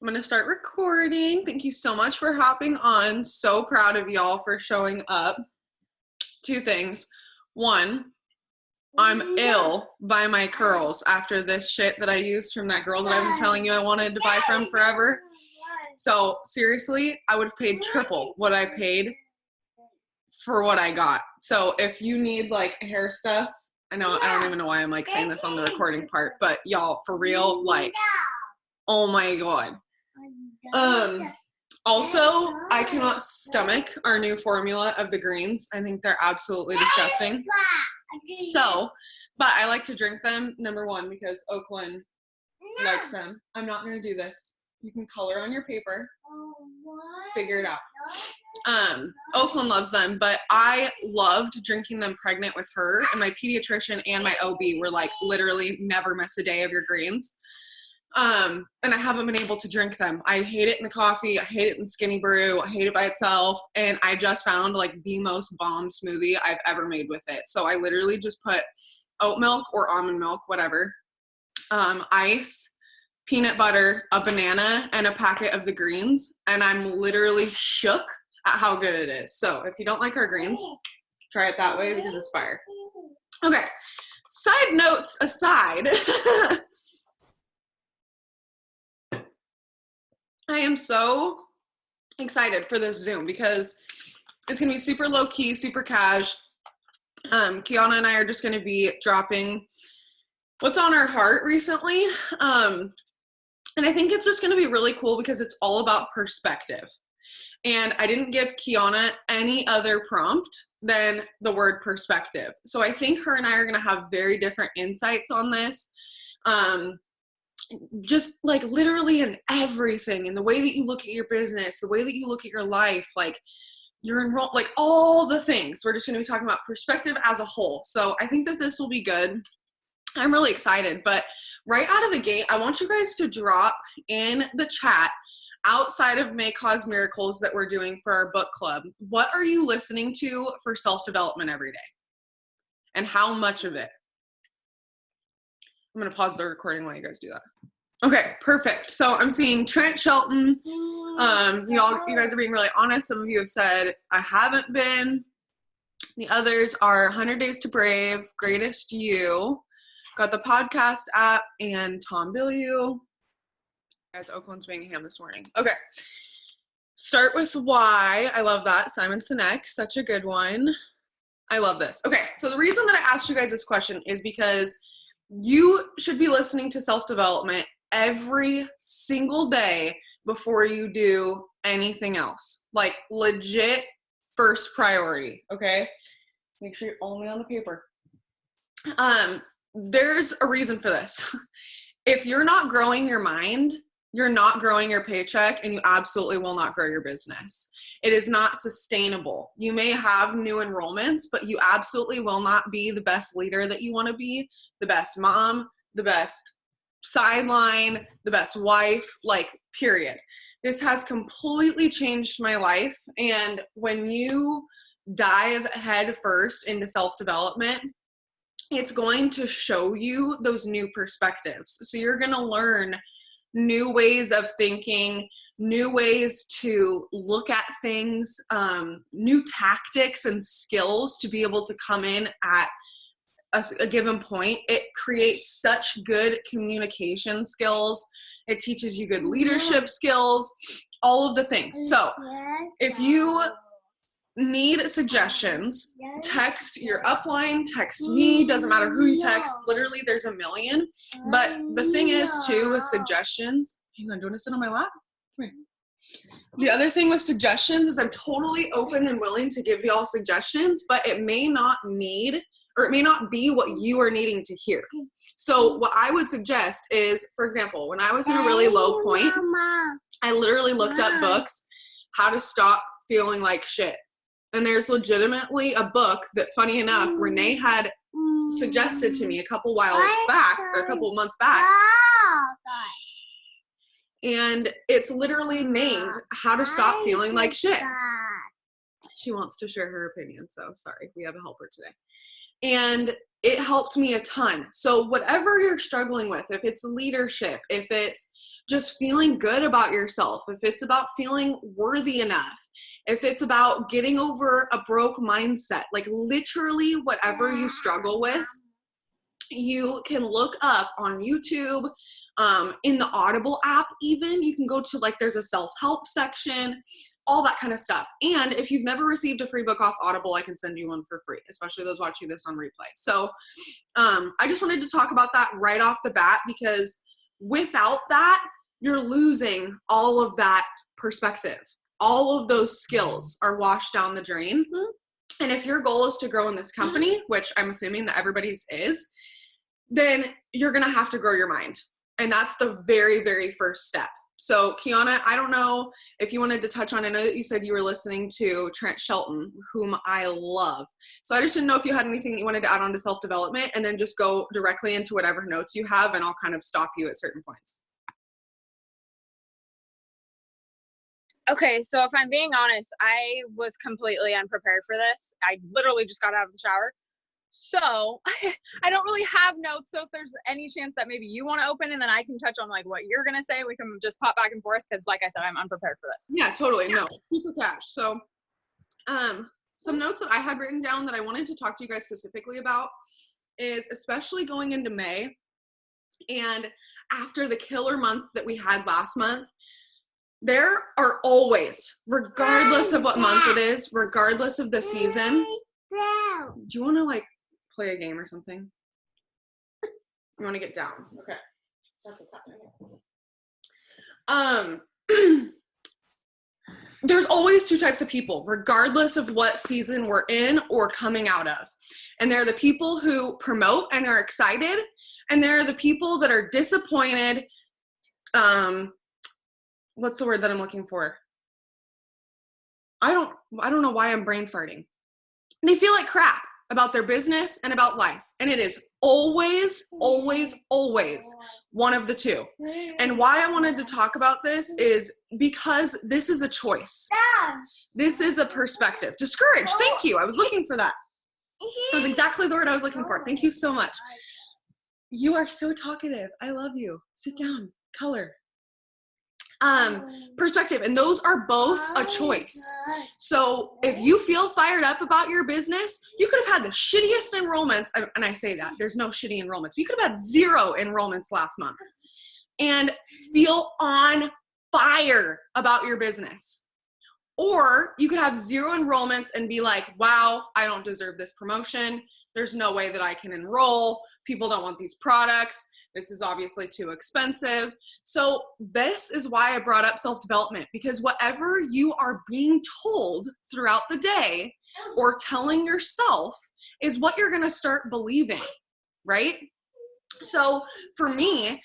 I'm going to start recording. Thank you so much for hopping on. So proud of y'all for showing up. 2 things. 1, I'm ill by my curls after this shit that I used from that girl that I've been telling you I wanted to buy from forever. So seriously, I would have paid triple what I paid for what I got. So if you need like hair stuff, I don't even know why I'm like saying this on the recording part, but y'all, for real, like, oh my God. Also, I cannot stomach our new formula of the greens. I think they're absolutely disgusting. So, but I like to drink them, number 1, because Oakland likes them. I'm not going to do this. You can color on your paper. Figure it out. Oakland loves them, but I loved drinking them pregnant with her, and my pediatrician and my OB were like, literally never miss a day of your greens. And I haven't been able to drink them. I hate it in the coffee. I hate it in Skinny Brew. I hate it by itself. And I just found like the most bomb smoothie I've ever made with it. So I literally just put oat milk or almond milk, whatever, ice, peanut butter, a banana, and a packet of the greens. And I'm literally shook at how good it is. So if you don't like our greens, try it that way because it's fire. Okay. Side notes aside, I am so excited for this Zoom because it's going to be super low key, super cash. Kiana and I are just going to be dropping what's on our heart recently. And I think it's just going to be really cool because it's all about perspective. And I didn't give Kiana any other prompt than the word perspective. So I think her and I are going to have very different insights on this. Just like literally in everything, in the way that you look at your business, the way that you look at your life, like you're enrolled, like all the things. We're just going to be talking about perspective as a whole. So I think that this will be good. I'm really excited, but right out of the gate, I want you guys to drop in the chat, outside of May Cause Miracles that we're doing for our book club, what are you listening to for self-development every day? And how much of it? I'm going to pause the recording while you guys do that. Okay, perfect. So I'm seeing Trent Shelton. You guys are being really honest. Some of you have said, I haven't been. The others are 100 Days to Brave, Greatest You, got the podcast app, and Tom Bilyeu. Guys, Oakland's being a ham this morning. Okay. Start with why. I love that. Simon Sinek, such a good one. I love this. Okay, so the reason that I asked you guys this question is because you should be listening to self-development every single day before you do anything else. Like legit first priority, okay? Make sure you're only on the paper. There's a reason for this. If you're not growing your mind, you're not growing your paycheck, and you absolutely will not grow your business. It is not sustainable. You may have new enrollments, but you absolutely will not be the best leader that you want to be, the best mom, the best sideline, the best wife, like, period. This has completely changed my life, and when you dive head first into self-development, it's going to show you those new perspectives. So you're going to learn new ways of thinking, new ways to look at things, new tactics and skills to be able to come in at a given point. It creates such good communication skills. It teaches you good leadership skills, all of the things. So if you need suggestions, text your upline, text me, doesn't matter who you text, literally there's a million. But the thing is too with suggestions, hang on, do you want to sit on my lap? Come here. The other thing with suggestions is I'm totally open and willing to give y'all suggestions, but it may not need, or it may not be what you are needing to hear. So what I would suggest is, for example, when I was in a really low point, I literally looked up books, how to stop feeling like shit. And there's legitimately a book that, funny enough, Renee had suggested to me a couple months back. And it's literally named How to Stop Feeling Like Shit. She wants to share her opinion, so sorry, we have a helper today. And it helped me a ton. So whatever you're struggling with, if it's leadership, if it's just feeling good about yourself, if it's about feeling worthy enough, if it's about getting over a broke mindset, like literally whatever you struggle with, you can look up on YouTube, in the Audible app even, you can go to like, there's a self-help section, all that kind of stuff. And if you've never received a free book off Audible, I can send you one for free, especially those watching this on replay. So I just wanted to talk about that right off the bat, because without that, you're losing all of that perspective. All of those skills are washed down the drain. And if your goal is to grow in this company, which I'm assuming that everybody's is, then you're going to have to grow your mind. And that's the very, very first step. So Kiana, I don't know if you wanted to touch on, I know that you said you were listening to Trent Shelton, whom I love. So I just didn't know if you had anything you wanted to add on to self-development, and then just go directly into whatever notes you have, and I'll kind of stop you at certain points. Okay, so if I'm being honest, I was completely unprepared for this. I literally just got out of the shower. So I don't really have notes. So if there's any chance that maybe you want to open and then I can touch on like what you're going to say, we can just pop back and forth. Cause like I said, I'm unprepared for this. Yeah, totally. No, super cash. So, some notes that I had written down that I wanted to talk to you guys specifically about is, especially going into May and after the killer month that we had last month, there are always, regardless of what month it is, regardless of the season, do you want to like play a game or something? You want to get down? Okay. That's what's happening. There's always two types of people, regardless of what season we're in or coming out of. And there are the people who promote and are excited, and there are the people that are disappointed. What's the word that I'm looking for? I don't know why I'm brain farting. They feel like crap about their business and about life. And it is always, always, always one of the two. And why I wanted to talk about this is because this is a choice. This is a perspective. Discouraged. Thank you. I was looking for that. That was exactly the word I was looking for. Thank you so much. You are so talkative. I love you. Sit down. Color. Perspective, and those are both a choice. So if you feel fired up about your business, you could have had the shittiest enrollments, and I say that, there's no shitty enrollments. You could have had 0 enrollments last month and feel on fire about your business. Or you could have 0 enrollments and be like, wow, I don't deserve this promotion. There's no way that I can enroll. People don't want these products. This is obviously too expensive. So this is why I brought up self-development, because whatever you are being told throughout the day or telling yourself is what you're going to start believing, right? So for me,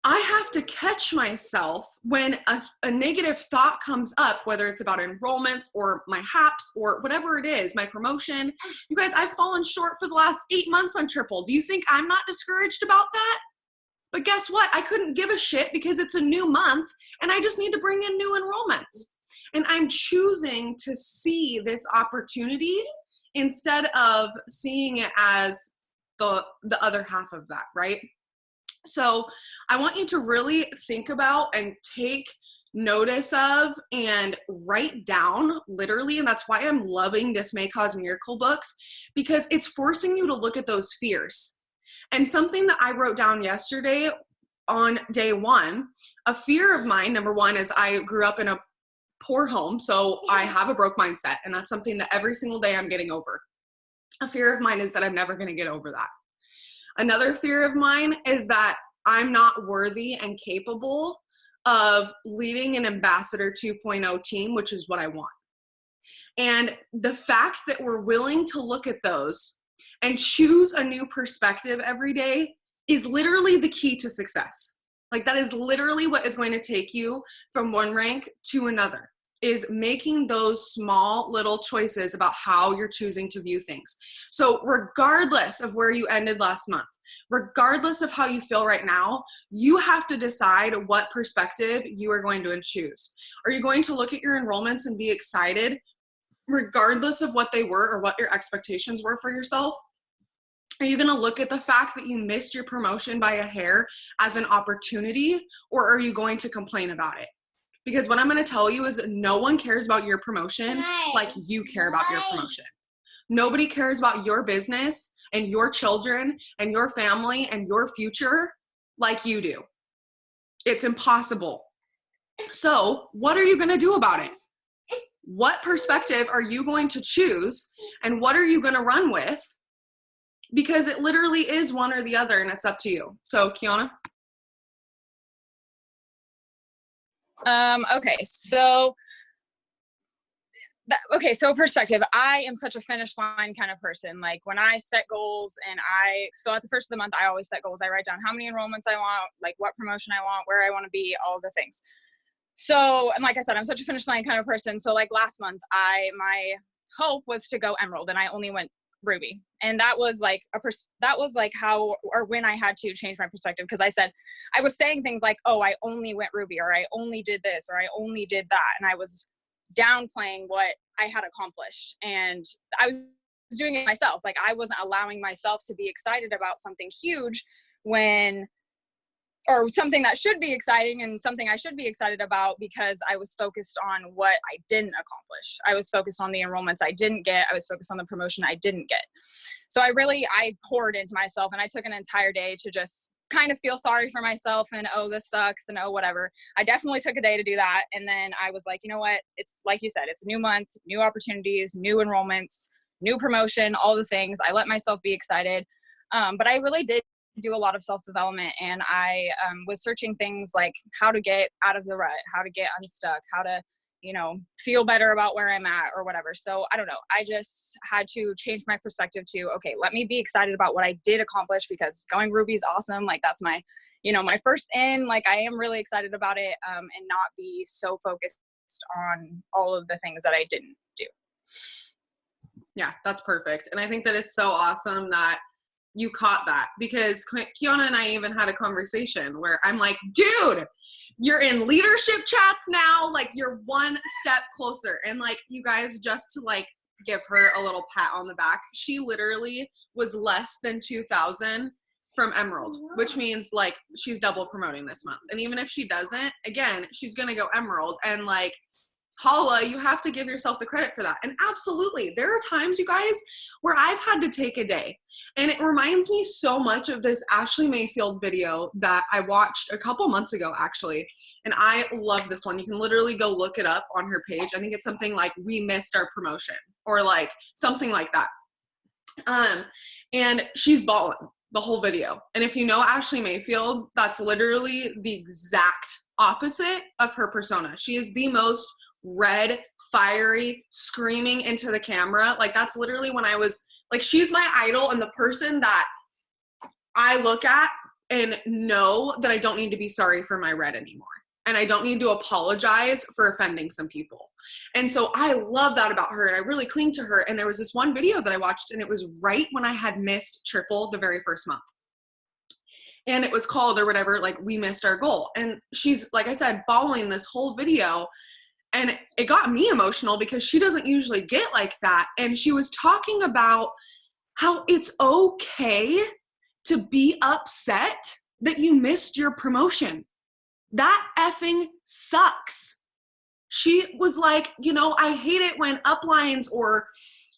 I have to catch myself when a negative thought comes up, whether it's about enrollments or my HAPS or whatever it is, my promotion. You guys, I've fallen short for the last 8 months on triple. Do you think I'm not discouraged about that? But guess what? I couldn't give a shit because it's a new month and I just need to bring in new enrollments. And I'm choosing to see this opportunity instead of seeing it as the other half of that, right? So I want you to really think about and take notice of and write down literally, and that's why I'm loving this May Cause Miracle books, because it's forcing you to look at those fears. And something that I wrote down yesterday on day 1, a fear of mine, number 1, is I grew up in a poor home, so I have a broke mindset, and that's something that every single day I'm getting over. A fear of mine is that I'm never going to get over that. Another fear of mine is that I'm not worthy and capable of leading an Ambassador 2.0 team, which is what I want. And the fact that we're willing to look at those and choose a new perspective every day is literally the key to success. Like, that is literally what is going to take you from one rank to another, is making those small little choices about how you're choosing to view things. So regardless of where you ended last month, regardless of how you feel right now, you have to decide what perspective you are going to choose. Are you going to look at your enrollments and be excited regardless of what they were or what your expectations were for yourself, are you going to look at the fact that you missed your promotion by a hair as an opportunity, or are you going to complain about it? Because what I'm going to tell you is that no one cares about your promotion like you care about your promotion. Nobody cares about your business and your children and your family and your future like you do. It's impossible. So what are you going to do about it? What perspective are you going to choose, and what are you going to run with? Because it literally is one or the other, and it's up to you. So, Kiana? Okay, so perspective. I am such a finish line kind of person. Like when I set goals so at the first of the month, I always set goals. I write down how many enrollments I want, like what promotion I want, where I want to be, all the things. So, and like I said, I'm such a finish line kind of person. So like last month, my hope was to go Emerald, and I only went Ruby. And that was like when I had to change my perspective, because I was saying things like, oh, I only went Ruby, or I only did this, or I only did that. And I was downplaying what I had accomplished. And I was doing it myself. Like I wasn't allowing myself to be excited about something huge or something that should be exciting and something I should be excited about, because I was focused on what I didn't accomplish. I was focused on the enrollments I didn't get. I was focused on the promotion I didn't get. So I poured into myself, and I took an entire day to just kind of feel sorry for myself and, oh, this sucks, and oh, whatever. I definitely took a day to do that. And then I was like, you know what? It's like you said, it's a new month, new opportunities, new enrollments, new promotion, all the things. I let myself be excited. But I really did do a lot of self-development, and I was searching things like how to get out of the rut, how to get unstuck, how to, feel better about where I'm at or whatever. So I don't know. I just had to change my perspective to, okay, let me be excited about what I did accomplish, because going Ruby is awesome. Like that's my, my first in, like I am really excited about it, and not be so focused on all of the things that I didn't do. Yeah, that's perfect. And I think that it's so awesome that you caught that, because Kiana and I even had a conversation where I'm like, dude, you're in leadership chats now. Like you're one step closer. And like, you guys, just to like give her a little pat on the back, she literally was less than 2,000 from Emerald, which means like she's double promoting this month. And even if she doesn't, again, she's going to go Emerald. And like, Paula, you have to give yourself the credit for that. And absolutely, there are times, you guys, where I've had to take a day. And it reminds me so much of this Ashley Mayfield video that I watched a couple months ago, actually. And I love this one. You can literally go look it up on her page. I think it's something like "We Missed Our Promotion" or like something like that. And she's bawling the whole video. And if you know Ashley Mayfield, that's literally the exact opposite of her persona. She is the most red, fiery, screaming into the camera. Like that's literally when I was like, she's my idol and the person that I look at and know that I don't need to be sorry for my red anymore. And I don't need to apologize for offending some people. And so I love that about her, and I really cling to her. And there was this one video that I watched, and it was right when I had missed triple the very first month. And it was called or whatever, like "We Missed Our Goal." And she's, like I said, bawling this whole video. And it got me emotional because she doesn't usually get like that. And she was talking about how it's okay to be upset that you missed your promotion. That effing sucks. She was like, I hate it when uplines or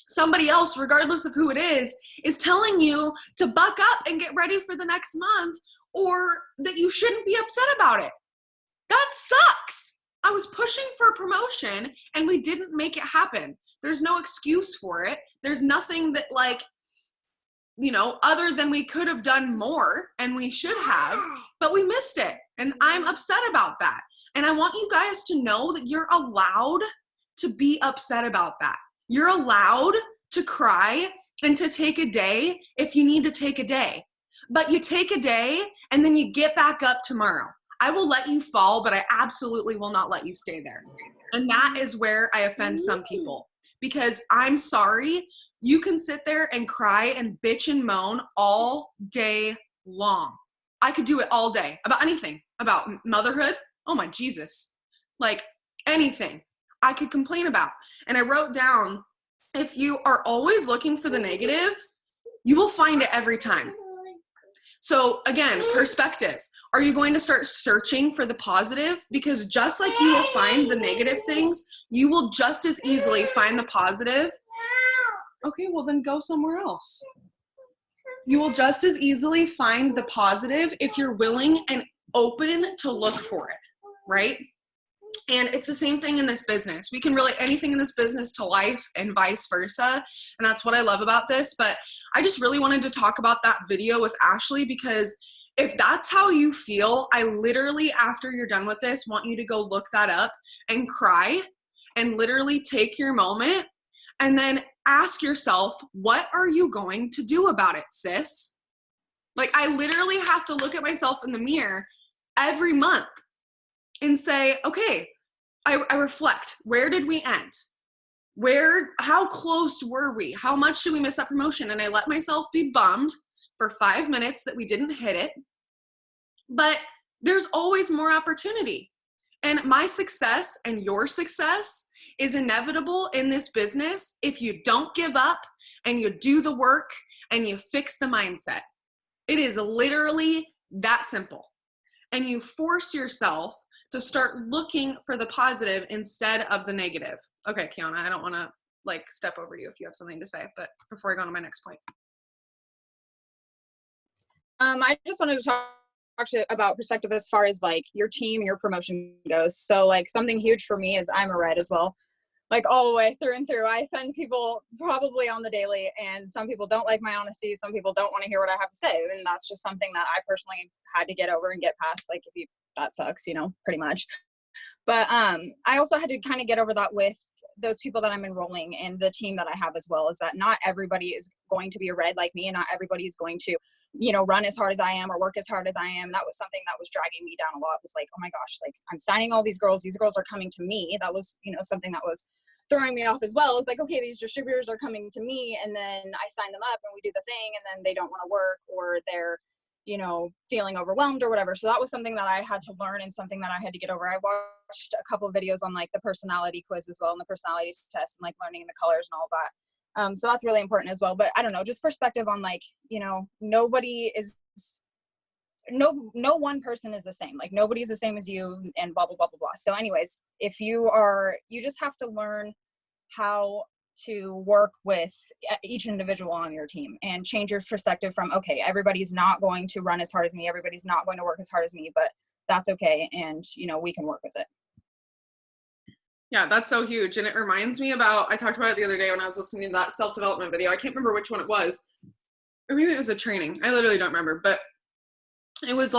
somebody else, regardless of who it is telling you to buck up and get ready for the next month, or that you shouldn't be upset about it. That sucks. I was pushing for a promotion and we didn't make it happen. There's no excuse for it. There's nothing that other than we could have done more and we should have, but we missed it. And I'm upset about that. And I want you guys to know that you're allowed to be upset about that. You're allowed to cry and to take a day if you need to take a day. But you take a day and then you get back up tomorrow. I will let you fall, but I absolutely will not let you stay there. And that is where I offend some people, because I'm sorry, you can sit there and cry and bitch and moan all day long. I could do it all day about anything, about motherhood. Oh my Jesus. Like anything. I could complain about. And I wrote down, if you are always looking for the negative, you will find it every time. So again, perspective. Are you going to start searching for the positive? Because just like you will find the negative things, you will just as easily find the positive. Okay, well then go somewhere else. You will just as easily find the positive if you're willing and open to look for it, right? And it's the same thing in this business. We can relate anything in this business to life and vice versa. And that's what I love about this. But I just really wanted to talk about that video with Ashley, because if that's how you feel, I literally, after you're done with this, want you to go look that up and cry and literally take your moment and then ask yourself, what are you going to do about it, sis? Like, I literally have to look at myself in the mirror every month and say, okay, I reflect. Where did we end? How close were we? How much did we miss that promotion? And I let myself be bummed for 5 minutes that we didn't hit it. But there's always more opportunity. And my success and your success is inevitable in this business if you don't give up and you do the work and you fix the mindset. It is literally that simple. And you force yourself to start looking for the positive instead of the negative. Okay, Kiana, I don't want to step over you if you have something to say, but before I go on to my next point. I just wanted to talk about perspective as far as your team and your promotion goes. So something huge for me is I'm a red as well, all the way through and through. I offend people probably on the daily, and some people don't like my honesty. Some people don't want to hear what I have to say, and that's just something that I personally had to get over and get past. That sucks, pretty much. But I also had to kind of get over that with those people that I'm enrolling and the team that I have as well, is that not everybody is going to be a red like me, and not everybody is going to, run as hard as I am or work as hard as I am. That was something that was dragging me down a lot. It was oh my gosh, I'm signing all these girls are coming to me. That was, something that was throwing me off as well. It's okay, these distributors are coming to me, and then I sign them up and we do the thing, and then they don't want to work, or they're feeling overwhelmed or whatever. So that was something that I had to learn and something that I had to get over. I watched a couple of videos on the personality quiz as well, and the personality test, and learning the colors and all that. So that's really important as well. But I don't know, just perspective on nobody is, no one person is the same. Nobody's the same as you, and blah, blah, blah, blah, blah. So anyways, you just have to learn how to work with each individual on your team and change your perspective from, okay, everybody's not going to run as hard as me, everybody's not going to work as hard as me, but that's okay, and we can work with it. Yeah, that's so huge. And it reminds me about, I talked about it the other day when I was listening to that self-development video. I can't remember which one it was, or maybe it was a training, I literally don't remember, but it was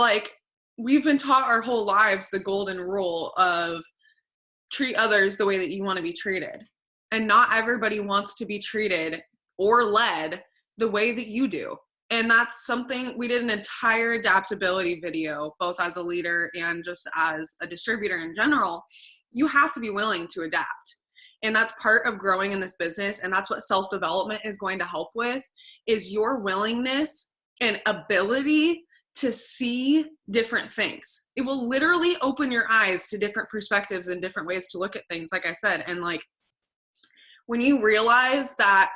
we've been taught our whole lives the golden rule of treat others the way that you want to be treated. And not everybody wants to be treated or led the way that you do. And that's something, we did an entire adaptability video, both as a leader and just as a distributor in general. You have to be willing to adapt. And that's part of growing in this business. And that's what self-development is going to help with, is your willingness and ability to see different things. It will literally open your eyes to different perspectives and different ways to look at things, like I said. And when you realize that,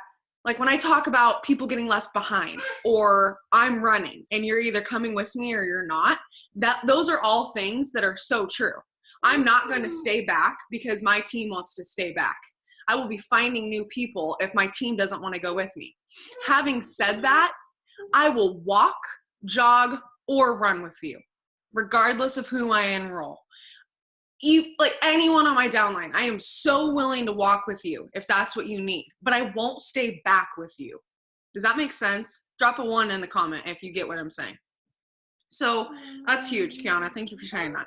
when I talk about people getting left behind, or I'm running and you're either coming with me or you're not, those are all things that are so true. I'm not going to stay back because my team wants to stay back. I will be finding new people if my team doesn't want to go with me. Having said that, I will walk, jog, or run with you, regardless of who I enroll. Anyone on my downline, I am so willing to walk with you if that's what you need, but I won't stay back with you. Does that make sense? Drop a 1 in the comment if you get what I'm saying. So that's huge, Kiana. Thank you for sharing that.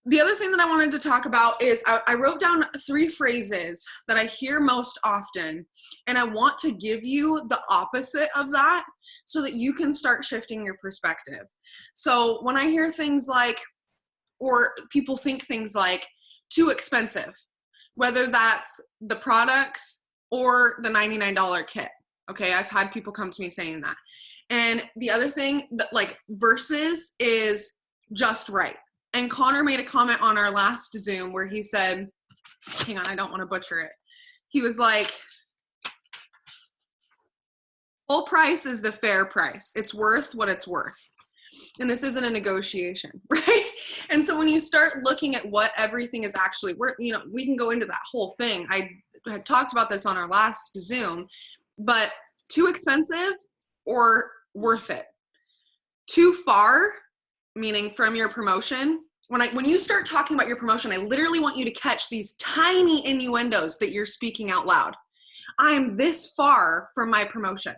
The other thing that I wanted to talk about is I wrote down 3 phrases that I hear most often, and I want to give you the opposite of that so that you can start shifting your perspective. So when I hear things or people think things like too expensive, whether that's the products or the $99 kit. Okay, I've had people come to me saying that. And the other thing that versus is just right. And Connor made a comment on our last Zoom where he said, hang on, I don't want to butcher it. He was like, full price is the fair price. It's worth what it's worth. And this isn't a negotiation, right? And so when you start looking at what everything is actually worth, you know, we can go into that whole thing. I had talked about this on our last Zoom, but too expensive or worth it? Too far, meaning from your promotion. When you start talking about your promotion, I literally want you to catch these tiny innuendos that you're speaking out loud. I am this far from my promotion.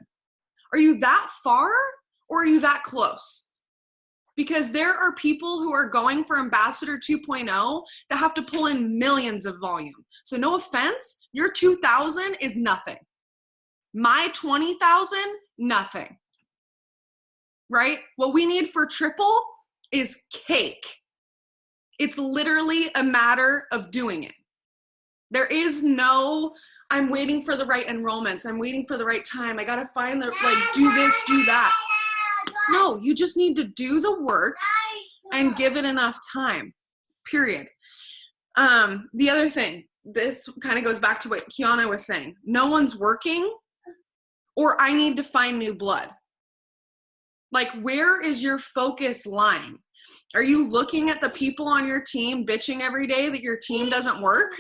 Are you that far or are you that close? Because there are people who are going for Ambassador 2.0 that have to pull in millions of volume. So no offense, your 2,000 is nothing. My 20,000, nothing. Right? What we need for triple is cake. It's literally a matter of doing it. There is no, I'm waiting for the right enrollments. I'm waiting for the right time. I got to find the, like, do this, do that. No, you just need to do the work and give it enough time, period. The other thing, this kind of goes back to what Kiana was saying. No one's working, or I need to find new blood. Like, where is your focus lying? Are you looking at the people on your team bitching every day that your team doesn't work?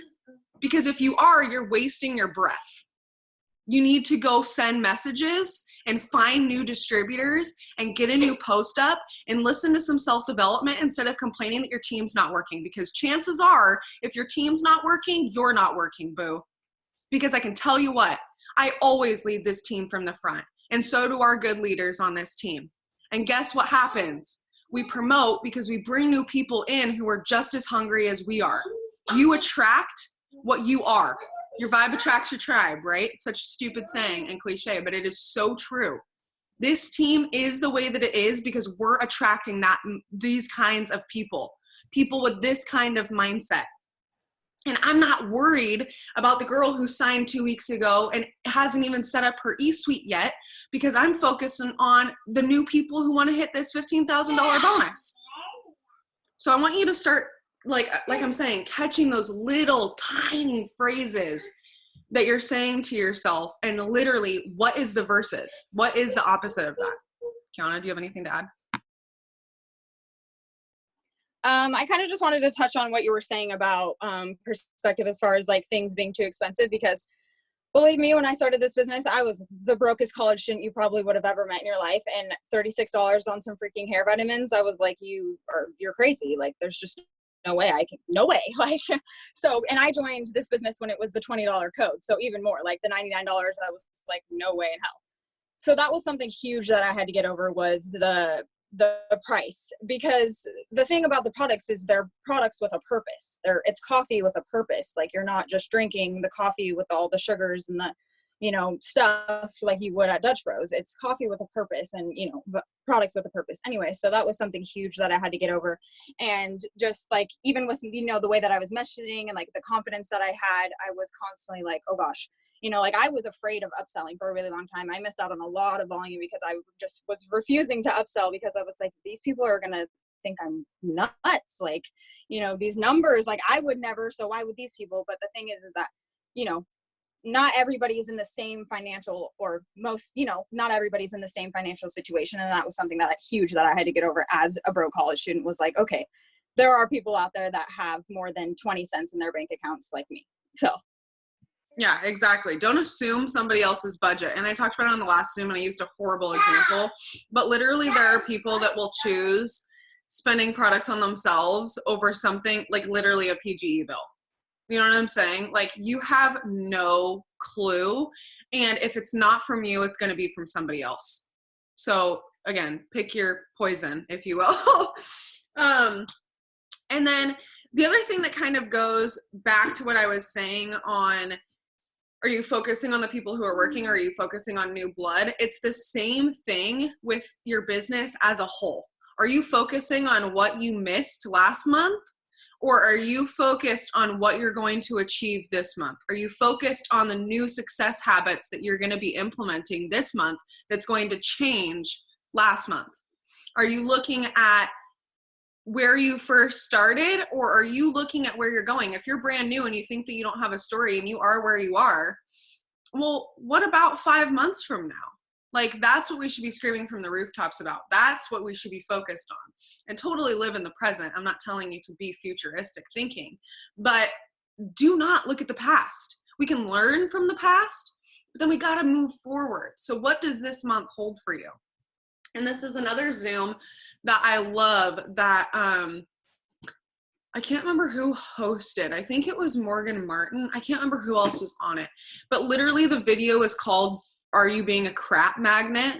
Because if you are, you're wasting your breath. You need to go send messages and find new distributors and get a new post up and listen to some self-development instead of complaining that your team's not working. Because chances are, if your team's not working, you're not working, boo. Because I can tell you what, I always lead this team from the front. And so do our good leaders on this team. And guess what happens? We promote because we bring new people in who are just as hungry as we are. You attract what you are. Your vibe attracts your tribe, right? It's such a stupid saying and cliche, but it is so true. This team is the way that it is because we're attracting these kinds of people with this kind of mindset. And I'm not worried about the girl who signed 2 weeks ago and hasn't even set up her e-suite yet because I'm focusing on the new people who want to hit this $15,000 bonus. So I want you to start, like I'm saying, catching those little tiny phrases that you're saying to yourself and literally, what is the versus? What is the opposite of that? Kiana, do you have anything to add? I kind of just wanted to touch on what you were saying about perspective as far as like things being too expensive, because believe me, when I started this business, I was the brokest college student you probably would have ever met in your life, and $36 on some freaking hair vitamins, I was like, you're crazy. Like, there's just no way no way. Like, so, and I joined this business when it was the $20 code. So even more, like the $99, I was like, no way in hell. So that was something huge that I had to get over, was the price. Because the thing about the products is they're products with a purpose. It's coffee with a purpose. Like, you're not just drinking the coffee with all the sugars and the, stuff like you would at Dutch Bros. It's coffee with a purpose, and, products with a purpose. Anyway, so that was something huge that I had to get over. And just like, even with, the way that I was messaging and like the confidence that I had, I was constantly like, oh gosh, like I was afraid of upselling for a really long time. I missed out on a lot of volume because I just was refusing to upsell, because I was like, these people are going to think I'm nuts. Like, these numbers, like I would never, so why would these people? But the thing is that, not everybody is in the same financial, or most, not everybody's in the same financial situation. And that was something huge that I had to get over as a broke college student, was like, okay, there are people out there that have more than 20 cents in their bank accounts like me. So. Yeah, exactly. Don't assume somebody else's budget. And I talked about it on the last Zoom and I used a horrible example, but literally there are people that will choose spending products on themselves over something like literally a PGE bill. You know what I'm saying? Like, you have no clue. And if it's not from you, it's going to be from somebody else. So again, pick your poison, if you will. And then the other thing that kind of goes back to what I was saying on, are you focusing on the people who are working, or are you focusing on new blood? It's the same thing with your business as a whole. Are you focusing on what you missed last month? Or are you focused on what you're going to achieve this month? Are you focused on the new success habits that you're going to be implementing this month that's going to change last month? Are you looking at where you first started, or are you looking at where you're going? If you're brand new and you think that you don't have a story and you are where you are, well, what about 5 months from now? Like, that's what we should be screaming from the rooftops about. That's what we should be focused on, and totally live in the present. I'm not telling you to be futuristic thinking, but do not look at the past. We can learn from the past, but then we got to move forward. So what does this month hold for you? And this is another Zoom that I love that I can't remember who hosted. I think it was Morgan Martin. I can't remember who else was on it. But literally the video is called, Are You Being a Crap Magnet?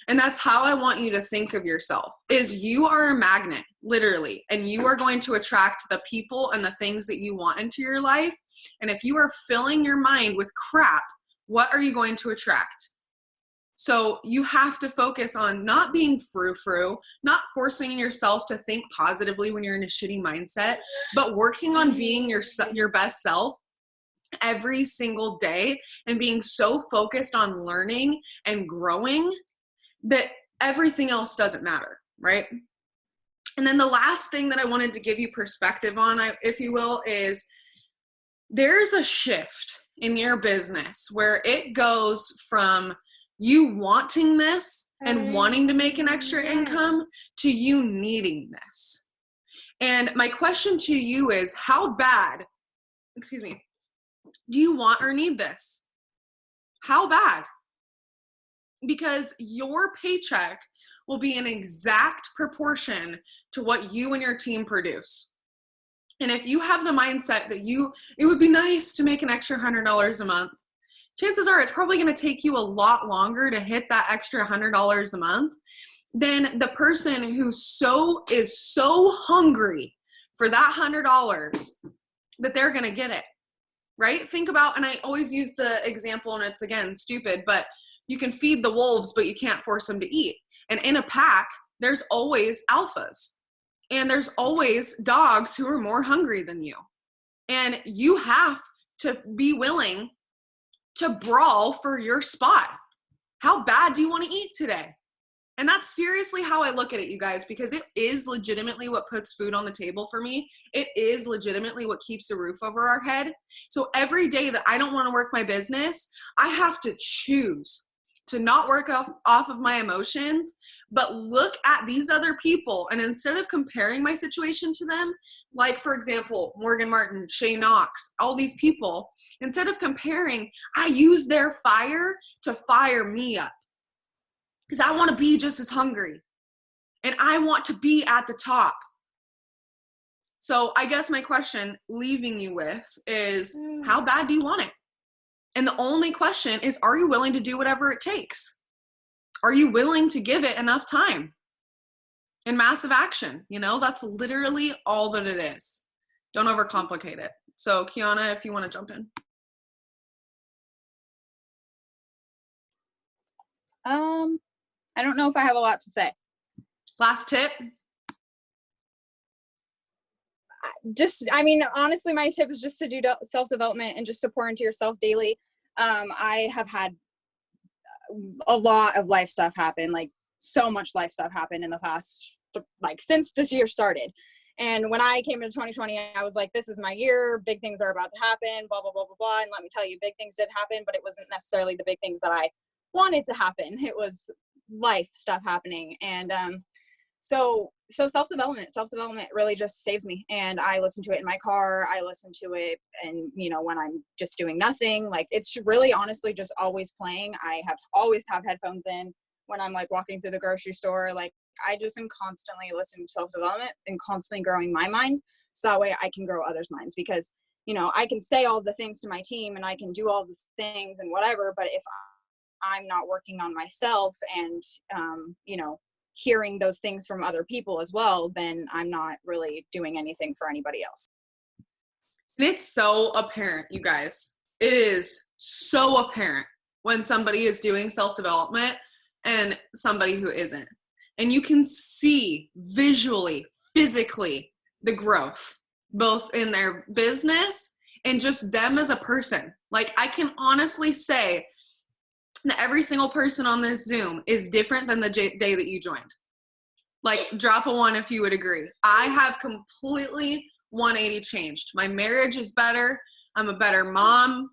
And that's how I want you to think of yourself, is you are a magnet, literally. And you are going to attract the people and the things that you want into your life. And if you are filling your mind with crap, what are you going to attract? So you have to focus on not being frou-frou, not forcing yourself to think positively when you're in a shitty mindset, but working on being your best self every single day and being so focused on learning and growing that everything else doesn't matter, right? And then the last thing that I wanted to give you perspective on, if you will, is there's a shift in your business where it goes from you wanting this and wanting to make an extra income to you needing this. And my question to you is, how bad, do you want or need this? How bad? Because your paycheck will be an exact proportion to what you and your team produce. And if you have the mindset that it would be nice to make an extra $100 a month, chances are it's probably going to take you a lot longer to hit that extra $100 a month than the person who is so hungry for that $100 that they're going to get it, right? Think about, and I always use the example, and it's again stupid, but you can feed the wolves, but you can't force them to eat. And in a pack, there's always alphas, and there's always dogs who are more hungry than you. And you have to be willing to brawl for your spot. How bad do you want to eat today? And that's seriously how I look at it, you guys, because it is legitimately what puts food on the table for me. It is legitimately what keeps a roof over our head. So every day that I don't want to work my business, I have to choose to not work off of my emotions, but look at these other people. And instead of comparing my situation to them, like for example, Morgan Martin, Shay Knox, all these people, instead of comparing, I use their fire to fire me up. Because I want to be just as hungry. And I want to be at the top. So I guess my question leaving you with is, how bad do you want it? And the only question is, are you willing to do whatever it takes? Are you willing to give it enough time and massive action? You know, that's literally all that it is. Don't overcomplicate it. So Kiana, if you want to jump in. I don't know if I have a lot to say. Last tip. Honestly, my tip is just to do self-development and just to pour into yourself daily. I have had a lot of life stuff happen, like so much life stuff happen in the past, since this year started. And when I came into 2020, I was like, this is my year. Big things are about to happen, blah, blah, blah, blah, blah. And let me tell you, big things did happen, but it wasn't necessarily the big things that I wanted to happen. It was life stuff happening. And so self-development really just saves me. And I listen to it in my car. I listen to it, and when I'm just doing nothing, it's really honestly just always playing. I always have headphones in when I'm walking through the grocery store. I just am constantly listening to self-development and constantly growing my mind, so that way I can grow others' minds. Because I can say all the things to my team and I can do all the things and whatever, but if I'm not working on myself and hearing those things from other people as well, then I'm not really doing anything for anybody else. And it's so apparent, you guys. It is so apparent when somebody is doing self-development and somebody who isn't. And you can see visually, physically, the growth, both in their business and just them as a person. I can honestly say that every single person on this Zoom is different than the day that you joined. Like, drop a 1 if you would agree. I have completely 180 changed. My marriage is better. I'm a better mom.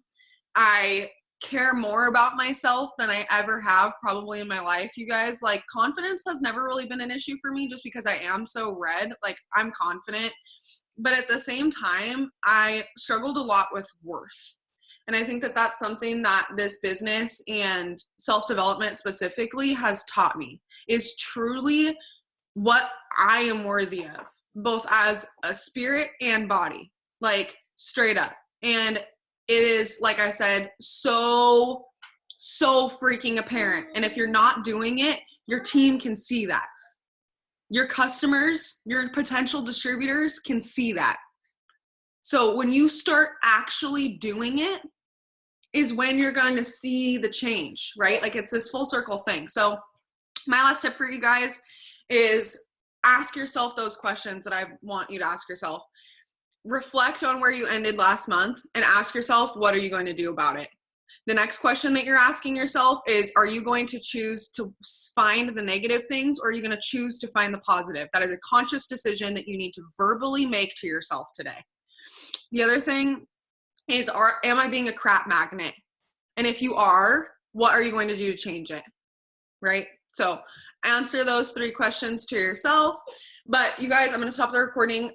I care more about myself than I ever have probably in my life, you guys. Like, confidence has never really been an issue for me just because I am so red. Like, I'm confident. But at the same time, I struggled a lot with worth. And I think that that's something that this business and self-development specifically has taught me, is truly what I am worthy of, both as a spirit and body, like straight up. And it is, like I said, so freaking apparent. And if you're not doing it, your team can see that. Your customers, your potential distributors can see that. So when you start actually doing it is when you're going to see the change, right? Like, it's this full circle thing. So my last tip for you guys is ask yourself those questions that I want you to ask yourself. Reflect on where you ended last month and ask yourself, what are you going to do about it? The next question that you're asking yourself is, are you going to choose to find the negative things, or are you going to choose to find the positive? That is a conscious decision that you need to verbally make to yourself today. The other thing is, am I being a crap magnet? And if you are, what are you going to do to change it? Right? So answer those 3 questions to yourself. But you guys, I'm going to stop the recording.